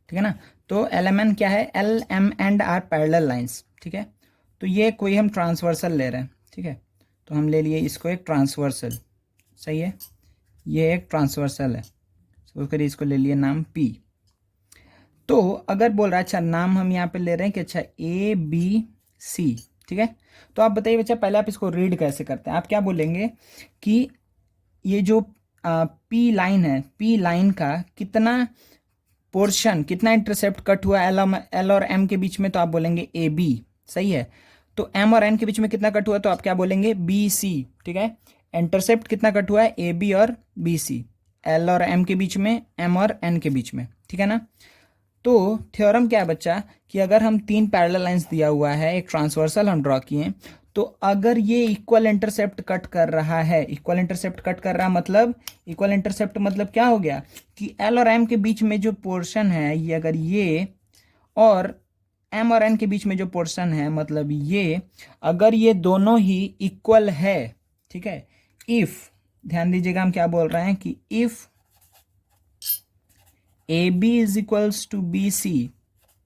ठीक है ना। तो LMN क्या है, L M and R parallel lines, ठीक है। तो ये कोई हम ट्रांसवर्सल ले रहे हैं, ठीक है, तो हम ले लिए इसको एक ट्रांसवर्सल, सही है, ये एक ट्रांसवर्सल है, सपोज करिए इसको ले लिए नाम P। तो अगर बोल रहा है, अच्छा नाम हम यहाँ पे ले रहे हैं कि अच्छा ABC, ठीक है। तो आप बताइए बच्चा, पहले आप इसको रीड कैसे करते हैं, आप क्या बोलेंगे कि ये जो P लाइन है, P लाइन का कितना पोर्शन, कितना इंटरसेप्ट कट हुआ L और M के बीच में, तो आप बोलेंगे AB, सही है। तो M और N के बीच में कितना कट हुआ, तो आप क्या बोलेंगे BC, ठीक है। इंटरसेप्ट कितना कट हुआ है, AB और BC, L और M के बीच में, M और N के बीच में, ठीक है ना। तो थ्योरम क्या है बच्चा, कि अगर हम 3 पैरेलल लाइंस दिया हुआ है, एक ट्रांसवर्सल हम ड्रॉ किए, तो अगर ये इक्वल इंटरसेप्ट कट कर रहा है, इक्वल इंटरसेप्ट कट कर रहा मतलब, इक्वल इंटरसेप्ट मतलब क्या हो गया कि L और M के बीच में जो पोर्शन है, ये अगर ये और M और N के बीच में जो पोर्शन है, मतलब ये, अगर ये दोनों ही इक्वल है, ठीक है, इफ, ध्यान दीजिएगा हम क्या बोल रहे हैं कि if AB is equals to BC,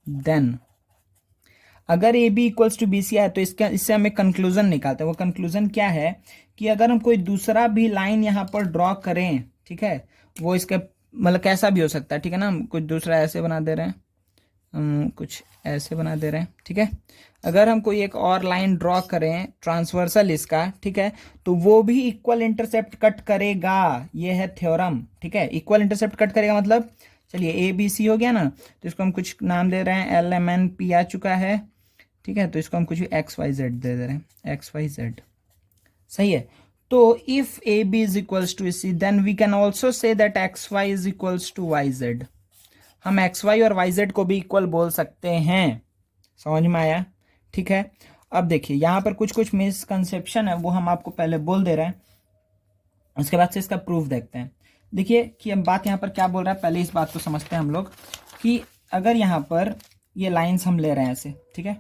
then अगर AB इक्वल्स टू BC है तो इससे हम एक कंक्लूजन निकालते हैं। वो कंक्लूजन क्या है कि अगर हम कोई दूसरा भी लाइन यहाँ पर ड्रॉ करें, ठीक है, वो इसके मतलब कैसा भी हो सकता है, ठीक है ना, हम कुछ दूसरा ऐसे बना दे रहे हैं, हम कुछ ऐसे बना दे रहे हैं, ठीक है। अगर हम कोई एक और लाइन ड्रॉ करें ट्रांसवर्सल इसका, ठीक है, तो वो भी इक्वल इंटरसेप्ट कट करेगा, ये है थ्योरम, ठीक है। इक्वल इंटरसेप्ट कट करेगा मतलब, चलिए ABC हो गया ना, तो इसको हम कुछ नाम दे रहे हैं, LMNP आ चुका है, ठीक है, तो इसको हम कुछ XYZ दे रहे हैं, XYZ, सही है। तो if A B is equals to C then we can also say that X Y is equals to Y Z. हम एक्स वाई और वाई जेड को भी इक्वल बोल सकते हैं। समझ में आया? ठीक है। अब देखिए यहाँ पर कुछ कुछ मिसकंसेप्शन है, वो हम आपको पहले बोल दे रहे हैं, उसके बाद से इसका प्रूफ देखते हैं। देखिए कि अब बात यहाँ पर क्या बोल रहा है, पहले इस बात को समझते हैं हम लोग कि अगर यहाँ पर ये लाइंस हम ले रहे हैं ऐसे, ठीक है,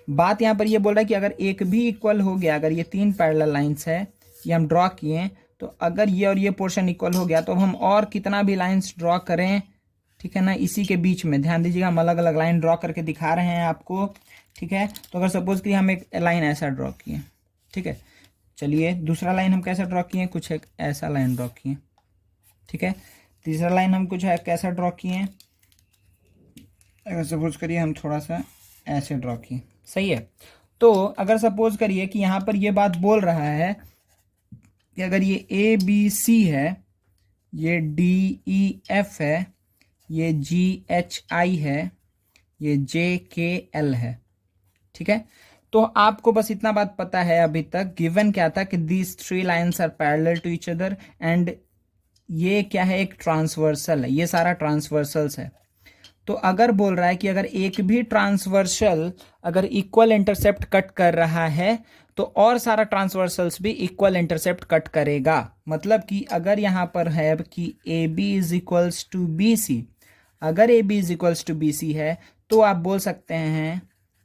बात यहाँ पर ये बोल रहा है कि अगर एक भी इक्वल हो गया, अगर ये 3 पैरेलल लाइंस है, ये हम ड्रॉ किए, तो अगर ये और ये पोर्शन इक्वल हो गया तो हम और कितना भी लाइंस ड्रॉ करें, ठीक है ना, इसी के बीच में ध्यान दीजिएगा, हम अलग अलग लाइन ड्रॉ करके दिखा रहे हैं आपको, ठीक है। तो अगर सपोज कि हम एक लाइन ऐसा ड्रॉ किए, ठीक है, चलिए दूसरा लाइन हम कैसा ड्रॉ किए, कुछ एक ऐसा लाइन ड्रॉ किए, ठीक है, तीसरा लाइन हम कुछ कैसा ड्रॉ किए, अगर सपोज करिए हम थोड़ा सा ऐसे ड्रॉ किए, सही है। तो अगर सपोज करिए कि यहाँ पर ये बात बोल रहा है कि अगर ये ए बी सी है, ये डी ई एफ है, ये जी एच आई है, ये जे के एल है, ठीक है। तो आपको बस इतना बात पता है अभी तक, गिवन क्या था कि these 3 lines are parallel to each other and ये क्या है, एक ट्रांसवर्सल है, ये सारा ट्रांसवर्सल्स है। तो अगर बोल रहा है कि अगर एक भी ट्रांसवर्सल अगर इक्वल इंटरसेप्ट कट कर रहा है तो और सारा ट्रांसवर्सल्स भी इक्वल इंटरसेप्ट कट करेगा। मतलब कि अगर यहाँ पर है कि A B is equals to B C, अगर A B is equals to B C है तो आप बोल सकते हैं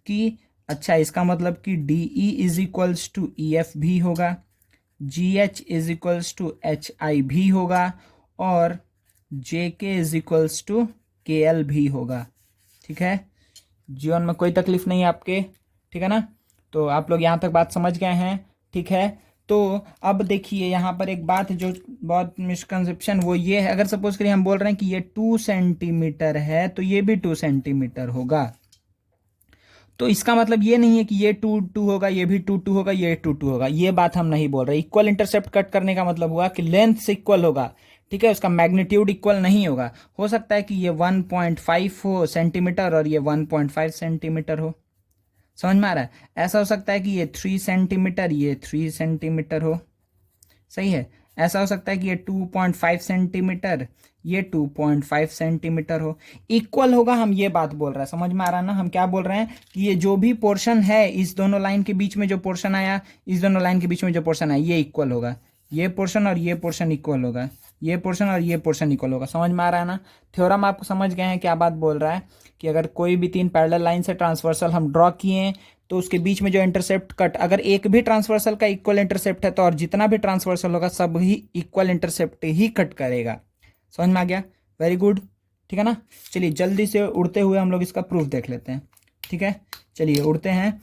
कि अच्छा इसका मतलब कि D E is equals to E F भी होगा, G H is equals to H I भी होगा और J K is equals to K L भी होगा, ठीक है। जीवन में कोई तकलीफ नहीं है आपके, ठीक है ना। तो आप लोग यहाँ तक बात समझ गए हैं, ठीक है। तो अब देखिए यहाँ पर एक बात जो बहुत मिसकंसेप्शन वो ये है, अगर सपोज करिए हम बोल रहे हैं कि ये 2 सेंटीमीटर है तो ये भी 2 सेंटीमीटर होगा, तो इसका मतलब ये नहीं है कि ये 2 2 होगा, ये भी 2 2 होगा, ये 2 2 होगा, ये बात हम नहीं बोल रहे। इक्वल इंटरसेप्ट कट करने का मतलब हुआ कि लेंथ से इक्वल होगा, ठीक है, उसका मैग्नीट्यूड इक्वल नहीं होगा। हो सकता है कि ये 1.5 हो सेंटीमीटर और ये 1.5 सेंटीमीटर हो, समझ में आ रहा है। ऐसा हो सकता है कि ये 3 सेंटीमीटर ये 3 सेंटीमीटर हो, सही है। ऐसा हो सकता है कि ये 2.5 सेंटीमीटर ये 2.5 सेंटीमीटर हो, इक्वल होगा, हम ये बात बोल रहे हैं। समझ में आ रहा है ना, हम क्या बोल रहे हैं कि ये जो भी पोर्शन है इस दोनों लाइन के बीच में जो पोर्शन आया, इस दोनों लाइन के बीच में जो पोर्शन आया, ये इक्वल होगा, ये पोर्शन और ये पोर्शन इक्वल होगा, ये पोर्शन और ये पोर्शन इक्वल होगा। समझ में आ रहा है ना। थ्योरम आपको समझ गए हैं क्या बात बोल रहा है कि अगर कोई भी 3 पैरेलल लाइन से ट्रांसवर्सल हम ड्रॉ किए तो उसके बीच में जो इंटरसेप्ट कट, अगर एक भी ट्रांसवर्सल का इक्वल इंटरसेप्ट है तो और जितना भी ट्रांसवर्सल होगा सब ही इक्वल इंटरसेप्ट ही कट करेगा। समझ में आ गया? वेरी गुड, ठीक है ना। चलिए जल्दी से उड़ते हुए हम लोग इसका प्रूफ देख लेते हैं, ठीक है। चलिए उड़ते हैं।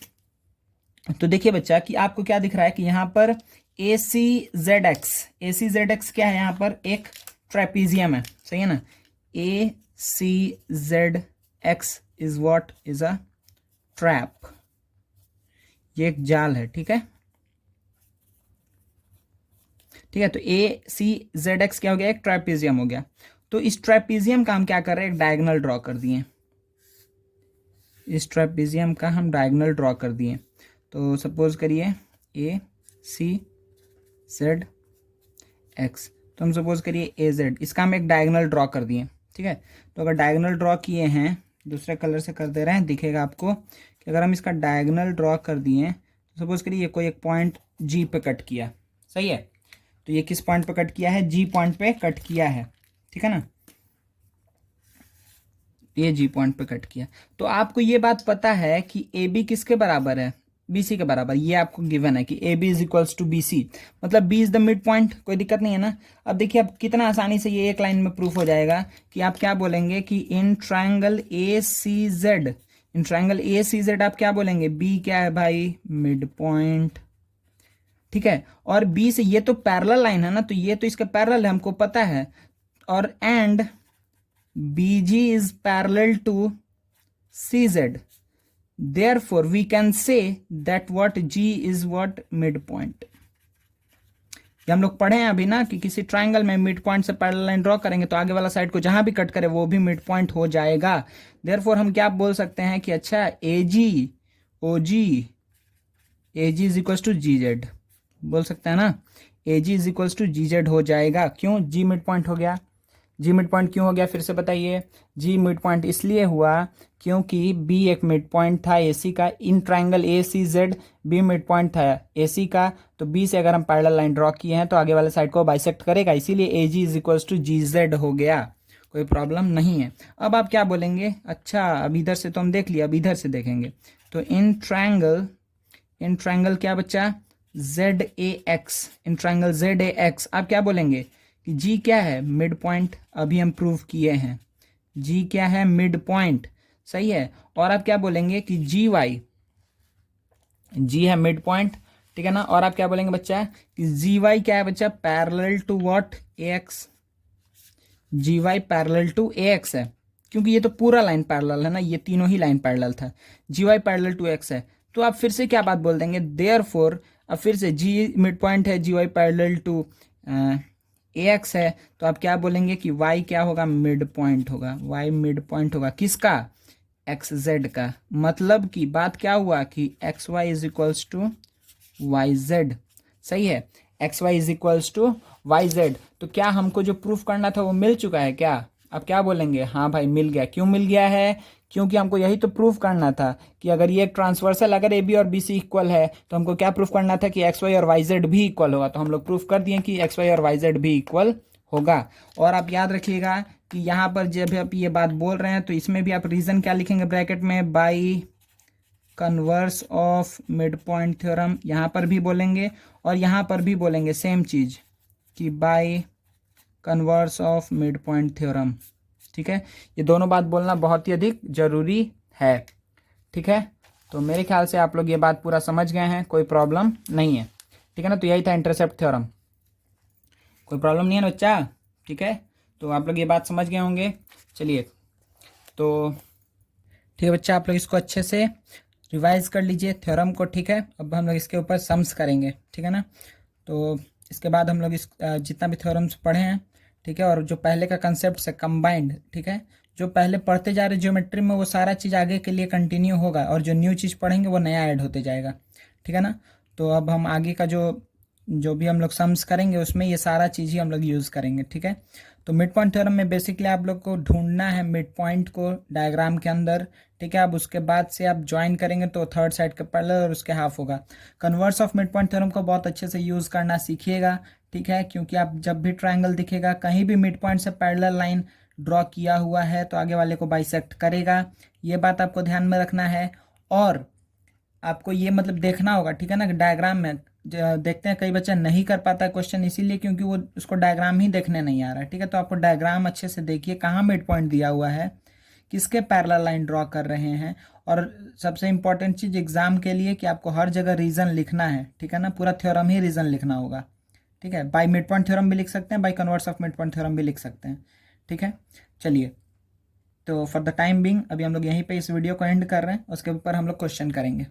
तो देखिए बच्चा कि आपको क्या दिख रहा है कि यहाँ पर ए सी जेड एक्स क्या है, यहाँ पर एक ट्रेपीजियम है, सही है ना। A C Z X is what is a trap, ये एक जाल है, ठीक है, ठीक है। तो ए सी जेड एक्स क्या हो गया, एक ट्रेपीजियम हो गया। तो इस ट्रेपीजियम का हम क्या कर रहे हैं, एक डायगोनल ड्रॉ कर दिए, इस ट्रेपीजियम का हम डायगोनल ड्रॉ कर दिए। तो सपोज करिए ए सी जेड एक्स, तो हम सपोज करिए ए जेड, इसका हम एक डायगोनल ड्रॉ कर दिए, ठीक है। तो अगर डायगोनल ड्रॉ किए हैं, दूसरे कलर से कर दे रहे हैं, दिखेगा आपको कि अगर हम इसका डायगोनल ड्रॉ कर दिए तो सपोज करिए ये कोई एक पॉइंट जी पे कट किया, सही है। तो ये किस पॉइंट पे कट किया है, जी पॉइंट पे कट किया है, ठीक है ना, ये जी पॉइंट पे कट किया। तो आपको ये बात पता है कि ए बी किसके बराबर है, बी सी के बराबर, ये आपको गिवन है कि A B is equals to B C, मतलब B is the mid point, कोई दिक्कत नहीं है ना। अब देखिए अब कितना आसानी से ये एक लाइन में प्रूफ हो जाएगा कि आप क्या बोलेंगे कि in triangle A C Z, in triangle A C Z आप क्या बोलेंगे, बी क्या है भाई, मिड पॉइंट, ठीक है। और बी से ये तो पैरेलल लाइन है ना, तो ये तो इसका पैरेलल है, हमको पता है। और and BG is parallel to CZ. Therefore, we can say that what G is what midpoint. ये हम लोग पढ़े हैं अभी ना कि किसी ट्रायंगल में मिड पॉइंट से पैरेलल लाइन ड्रॉ करेंगे तो आगे वाला साइड को जहां भी कट करे वो भी मिड पॉइंट हो जाएगा। Therefore, हम क्या बोल सकते हैं कि अच्छा AG OG AG is equals to GZ बोल सकते हैं ना। A G is equals to G Z हो जाएगा। क्यों? जी मिड पॉइंट हो गया। जी मिड पॉइंट क्यों हो गया फिर से बताइए? जी मिड पॉइंट इसलिए हुआ क्योंकि बी एक मिड पॉइंट था ए सी का। In triangle A C Z B mid point था ए सी का, तो बी से अगर हम पैरेलल लाइन ड्रॉ किए हैं तो आगे वाले साइड को बाइसेक्ट करेगा, इसीलिए A G is equals to G Z हो गया। कोई प्रॉब्लम नहीं है। अब आप क्या बोलेंगे? अच्छा अब इधर से तो हम देख लिया, अब इधर से देखेंगे। तो इन ट्राइंगल क्या बच्चा? Z A x, in triangle Z A x आप क्या बोलेंगे कि जी क्या है? Mid point. अभी हम प्रूव किए हैं जी क्या है? Mid point. सही है। और आप क्या बोलेंगे कि जी वाई, जी है मिड पॉइंट, ठीक है ना। और आप क्या बोलेंगे बच्चा कि जी वाई क्या है बच्चा? Parallel to what? A X. G Y parallel to A X है, क्योंकि ये तो पूरा लाइन पैरेलल है ना, ये तीनों ही लाइन पैरेलल था। जी वाई पैरेलल टू एक्स है, तो आप फिर से क्या बात बोल देंगे? देयरफॉर अब फिर से जी मिड पॉइंट है, G Y parallel to A X है, तो आप क्या बोलेंगे कि वाई क्या होगा? मिड पॉइंट होगा। वाई मिड पॉइंट होगा किसका? एक्स जेड का। मतलब कि बात क्या हुआ कि X Y is equals to Y Z. सही है, X Y is equals to Y Z. तो क्या हमको जो प्रूफ करना था वो मिल चुका है क्या? अब क्या बोलेंगे? हाँ भाई मिल गया। क्यों मिल गया है? क्योंकि हमको यही तो प्रूफ करना था कि अगर ये ट्रांसवर्सल, अगर ए बी और बी सी इक्वल है तो हमको क्या प्रूफ करना था कि एक्स वाई और वाई जेड भी इक्वल होगा। तो हम लोग प्रूफ कर दिए कि एक्स वाई और वाई जेड भी इक्वल होगा। और आप याद रखिएगा कि यहाँ पर जब आप ये बात बोल रहे हैं तो इसमें भी आप रीजन क्या लिखेंगे ब्रैकेट में? By converse of mid point theorem, यहाँ पर भी बोलेंगे और यहाँ पर भी बोलेंगे सेम चीज कि by converse of mid point theorem. ठीक है, ये दोनों बात बोलना बहुत ही अधिक जरूरी है। ठीक है, तो मेरे ख्याल से आप लोग ये बात पूरा समझ गए हैं, कोई प्रॉब्लम नहीं है। ठीक है ना, तो यही था इंटरसेप्ट थ्योरम, कोई प्रॉब्लम नहीं है ना बच्चा? ठीक है, तो आप लोग ये बात समझ गए होंगे। चलिए तो ठीक है बच्चा, आप लोग इसको अच्छे से रिवाइज कर लीजिए थ्योरम को। ठीक है, अब हम लोग इसके ऊपर सम्स करेंगे। ठीक है ना, तो इसके बाद हम लोग इस जितना भी थ्योरम्स पढ़े हैं, ठीक है, और जो पहले का कंसेप्ट है कंबाइंड, ठीक है, जो पहले पढ़ते जा रहे ज्योमेट्री में वो सारा चीज़ आगे के लिए कंटिन्यू होगा और जो न्यू चीज़ पढ़ेंगे वो नया ऐड होते जाएगा। ठीक है ना, तो अब हम आगे का जो भी हम लोग सम्स करेंगे उसमें ये सारा चीज़ ही हम लोग यूज़ करेंगे। ठीक है, तो मिड पॉइंट थ्योरम में बेसिकली आप लोग को ढूंढना है मिड पॉइंट को डायग्राम के अंदर। ठीक है, अब उसके बाद से आप ज्वाइन करेंगे तो थर्ड साइड का पैरेलल और उसके हाफ होगा। Converse of mid point theorem को बहुत अच्छे से यूज़ करना सीखिएगा। ठीक है, क्योंकि आप जब भी ट्राइंगल दिखेगा कहीं भी मिड पॉइंट से पैरेलल लाइन ड्रॉ किया हुआ है तो आगे वाले को बाइसेक्ट करेगा, ये बात आपको ध्यान में रखना है। और आपको ये मतलब देखना होगा, ठीक है ना, डायग्राम में देखते हैं कई बच्चा नहीं कर पाता है क्वेश्चन इसीलिए क्योंकि वो उसको डायग्राम ही देखने नहीं आ रहा है। ठीक है, तो आपको डायग्राम अच्छे से देखिए कहाँ मिड पॉइंट दिया हुआ है, किसके पैरेलल लाइन ड्रॉ कर रहे हैं। और सबसे इंपॉर्टेंट चीज़ एग्जाम के लिए कि आपको हर जगह रीजन लिखना है। ठीक है ना, पूरा थ्योरम ही रीजन लिखना होगा। ठीक है, बाय मिड पॉइंट थ्योरम भी लिख सकते हैं, by converse of mid point theorem भी लिख सकते हैं। ठीक है, चलिए, तो फॉर द टाइम बिंग अभी हम लोग यहीं पे इस वीडियो को एंड कर रहे हैं, उसके ऊपर हम लोग क्वेश्चन करेंगे।